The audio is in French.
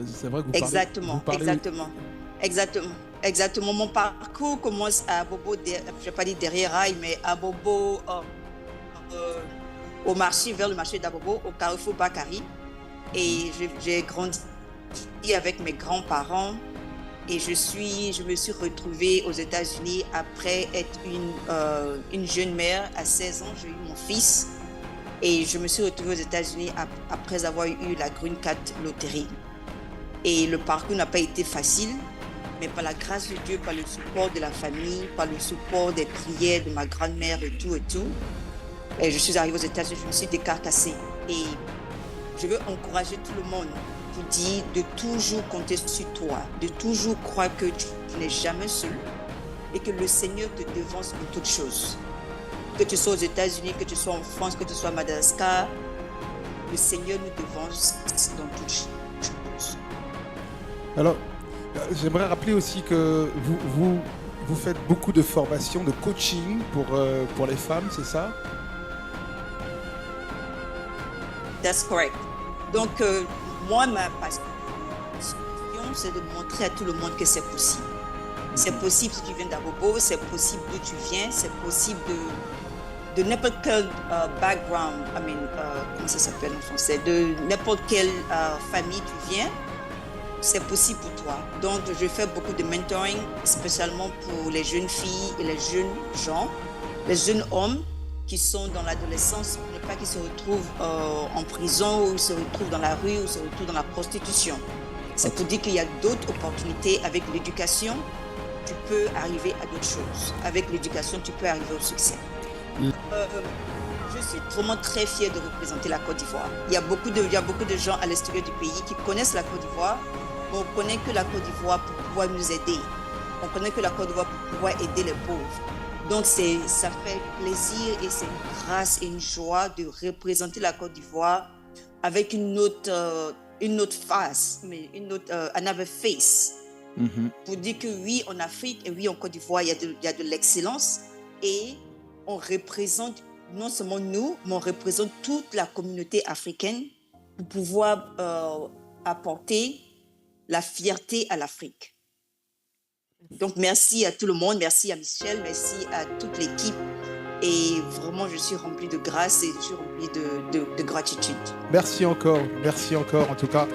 C'est vrai que vous Exactement, parlez. exactement, exactement, exactement. Mon parcours commence à Bobo, je vais pas dire derrière rail, mais à Bobo, euh, au marché, vers le marché d'Abobo, au Carrefour Bakary. Mhm. Et j'ai grandi avec mes grands-parents. Et je me suis retrouvée aux États-Unis après être une jeune mère. À 16 ans, j'ai eu mon fils. Et je me suis retrouvée aux États-Unis après avoir eu la Green Card Lottery. Et le parcours n'a pas été facile, mais par la grâce de Dieu, par le support de la famille, par le support des prières de ma grand-mère et tout, et je suis arrivée aux États-Unis, je me suis décarcassée. Et je veux encourager tout le monde pour dire de toujours compter sur toi, de toujours croire que tu n'es jamais seul et que le Seigneur te devance en toutes choses. Que tu sois aux États-Unis, que tu sois en France, que tu sois à Madagascar, le Seigneur nous devance dans toutes choses. Alors, j'aimerais rappeler aussi que vous faites beaucoup de formations, de coaching pour les femmes, c'est ça? That's correct. Donc, moi, ma passion, c'est de montrer à tout le monde que c'est possible. C'est Mhm. possible si tu viens d'Abobo, c'est possible d'où tu viens, c'est possible de n'importe quel background, comment ça s'appelle en français, de n'importe quelle famille tu viens, c'est possible pour toi. Donc, je fais beaucoup de mentoring, spécialement pour les jeunes filles et les jeunes gens, les jeunes hommes qui sont dans l'adolescence, pour ne pas qu'ils se retrouvent en prison ou ils se retrouvent dans la rue ou se retrouvent dans la prostitution. C'est pour Ent- dire qu'il y a d'autres opportunités avec l'éducation. Tu peux arriver à d'autres choses. Avec l'éducation, tu peux arriver au succès. Euh, je suis vraiment très fière de représenter la Côte d'Ivoire. Il y a beaucoup de gens à l'extérieur du pays qui connaissent la Côte d'Ivoire, mais on connaît que la Côte d'Ivoire pour pouvoir nous aider. On connaît que la Côte d'Ivoire pour pouvoir aider les pauvres. Donc, ça fait plaisir et c'est une grâce et une joie de représenter la Côte d'Ivoire avec une autre face, mais une autre, another face. Mhm. Pour dire que oui, en Afrique et oui, en Côte d'Ivoire, il y a de l'excellence et on représente non seulement nous, mais on représente toute la communauté africaine pour pouvoir apporter la fierté à l'Afrique. Donc, merci à tout le monde, merci à Michel, merci à toute l'équipe. Et vraiment, je suis remplie de grâce et je suis remplie de gratitude. Merci encore en tout cas.